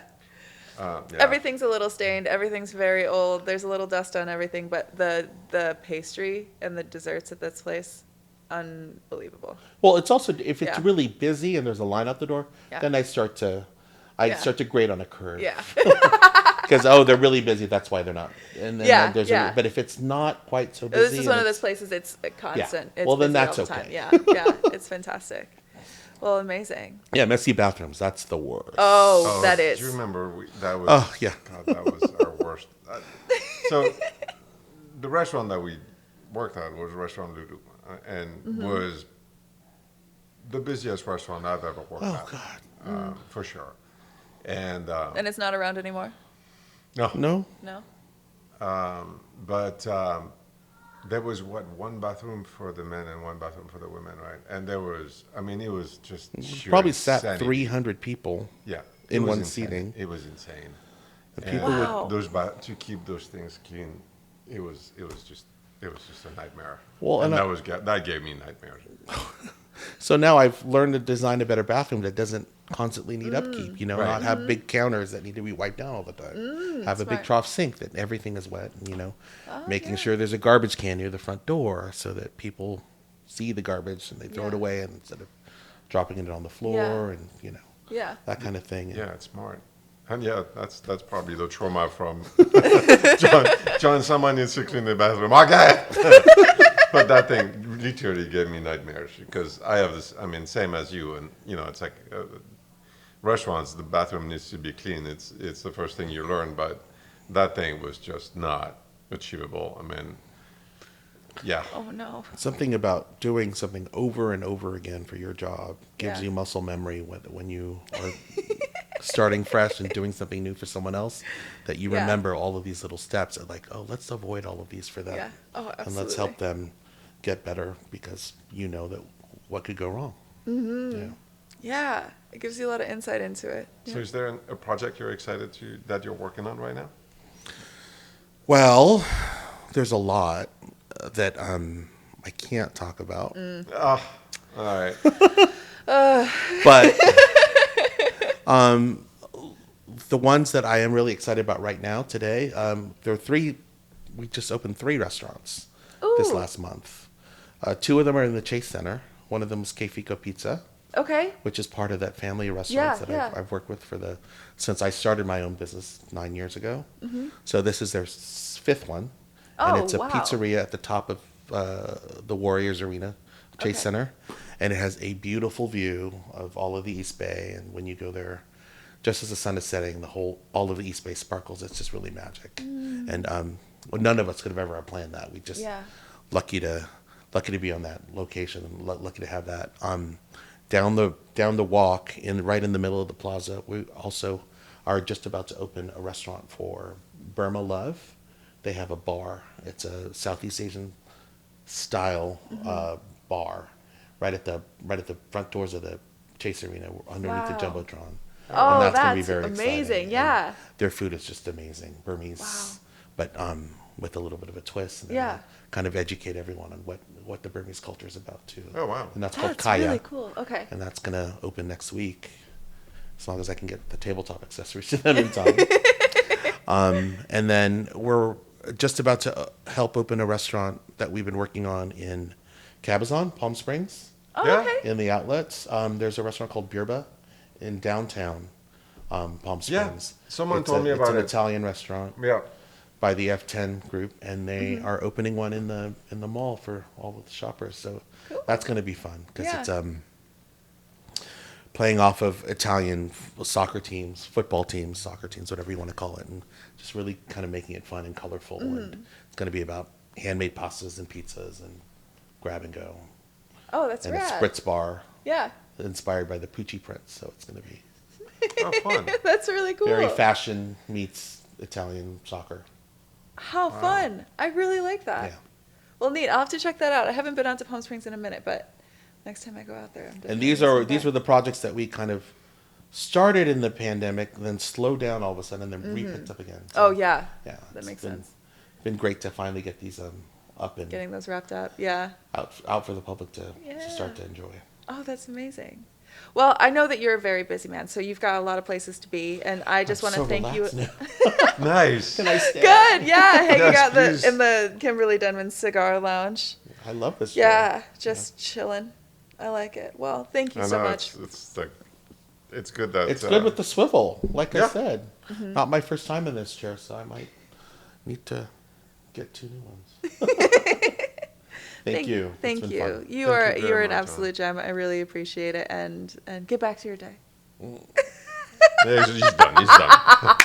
Yeah. Everything's a little stained. Everything's very old. There's a little dust on everything, but the pastry and the desserts at this place, unbelievable. Well, it's also if it's Yeah. really busy and there's a line out the door, Yeah. then I start to grade on a curve. Yeah. Because they're really busy. That's why they're not. And then Yeah, there's yeah. but if it's not quite so busy, This is one and of it's- those places. It's constant. It's Well, then busy that's all the time. okay. Yeah. Yeah. It's fantastic. Well, amazing. Yeah, messy bathrooms. That's the worst. Oh, that is. Do you remember that was? Oh, yeah. God, that was our worst. So, the restaurant that we worked at was Restaurant Lulu, and was the busiest restaurant I've ever worked at. Oh God. For sure. And And it's not around anymore. no, No. No. but there was one bathroom for the men and one bathroom for the women, right? And there was, I mean, it was just sheer Probably sat insanity. 300 people. Yeah, in it was one insane. seating. It was insane. And And people Wow. those to keep those things clean, it was just a nightmare. Well, and and that gave me nightmares. So now I've learned to design a better bathroom that doesn't constantly need upkeep. Right. Not have big counters that need to be wiped down all the time. Have a big smart. trough sink that everything is wet. And, Oh, making yeah. sure there's a garbage can near the front door so that people see the garbage and they throw it Yeah. away, and instead of dropping it on the floor and Yeah. that kind of thing. Yeah, it's smart. And yeah, that's probably the trauma from John. Someone needs to clean the bathroom. Okay. But that thing literally gave me nightmares because I have this. I mean, same as you, and it's like restaurants. The bathroom needs to be clean. It's the first thing you learn, but that thing was just not achievable. I mean, yeah. Oh no. Something about doing something over and over again for your job gives Yeah. you muscle memory when you are starting fresh and doing something new for someone else, that you Yeah. remember all of these little steps and like, oh, let's avoid all of these for them. Yeah. Oh, absolutely. And let's help them get better because you know that what could go wrong. Mm-hmm. Yeah. It gives you a lot of insight into it. So, is there a project you're excited that you're working on right now? Well, there's a lot that I can't talk about. All right. But the ones that I am really excited about right now today, there are three. We just opened 3 restaurants this Ooh. last month. 2 of them are in the Chase Center. One of them is Que Fico Pizza, Okay. which is part of that family of restaurants that yeah. I've worked with since I started my own business 9 years ago. Mm-hmm. So this is their 5th one, Oh, and it's a wow. pizzeria at the top of the Warriors Arena, Chase Okay. Center, and it has a beautiful view of all of the East Bay. And when you go there, just as the sun is setting, all of the East Bay sparkles. It's just really magic. And well, none of us could have ever planned that. We just Yeah. lucky to be on that location, and lucky to have that. Down the walk, right in the middle of the plaza, we also are just about to open a restaurant for Burma Love. They have a bar. It's a Southeast Asian style bar, right at the front doors of the Chase Arena, underneath the Wow. Jumbotron. Oh, And gonna be that's very amazing. exciting. Yeah. And their food is just amazing, Burmese, Wow. but with a little bit of a twist. And Yeah. kind of educate everyone on what the Burmese culture is about too. Oh, wow. And that's called That's Kaya, really cool. Okay. and that's gonna open next week, as long as I can get the tabletop accessories to them in time. And then we're just about to help open a restaurant that we've been working on in Cabazon, Palm Springs, Oh, Yeah. okay. in the outlets. There's a restaurant called Birba in downtown Palm Yeah. Springs. Someone It's told me about It's an it. Italian restaurant Yeah. by the F10 group, and they are opening one in the mall for all of the shoppers. So that's going to be fun because Yeah. it's playing off of Italian soccer teams, football teams, soccer teams, whatever you want to call it, and just really kind of making it fun and colorful. And it's going to be about handmade pastas and pizzas and grab and go, Oh, that's and rad. a spritz bar Yeah. inspired by the Pucci prints. So it's going to be Oh, fun. That's really cool. very fashion meets Italian soccer. How fun. I really like that. Yeah. Well, neat. I'll have to check that out. I haven't been out to Palm Springs in a minute, but next time I go out there, I'm definitely And these were the projects that we kind of started in the pandemic, then slowed down all of a sudden, and then re-picked up again. So, Oh, yeah. yeah, That it's makes been, sense. Been great to finally get these up and Getting those wrapped up. Yeah. out for the public to Yeah. start to enjoy. Oh, that's amazing. Well, I know that you're a very busy man, so you've got a lot of places to be, and I just want to thank you. Nice. Can I stay? Good, yeah, hanging Yes, out please. in the Kimberly Denman Cigar Lounge. I love this. Yeah, just chilling. I like it. Well, thank you I so know, much. it's like, it's good that. It's good with the swivel, like I Yeah. said. Mm-hmm. Not my first time in this chair, so I might need to get 2 new ones. Thank you. It's Thank been you. fun. You Thank are you very you're an much, absolute gem. I really appreciate it, and get back to your day. Yeah, he's done. He's done.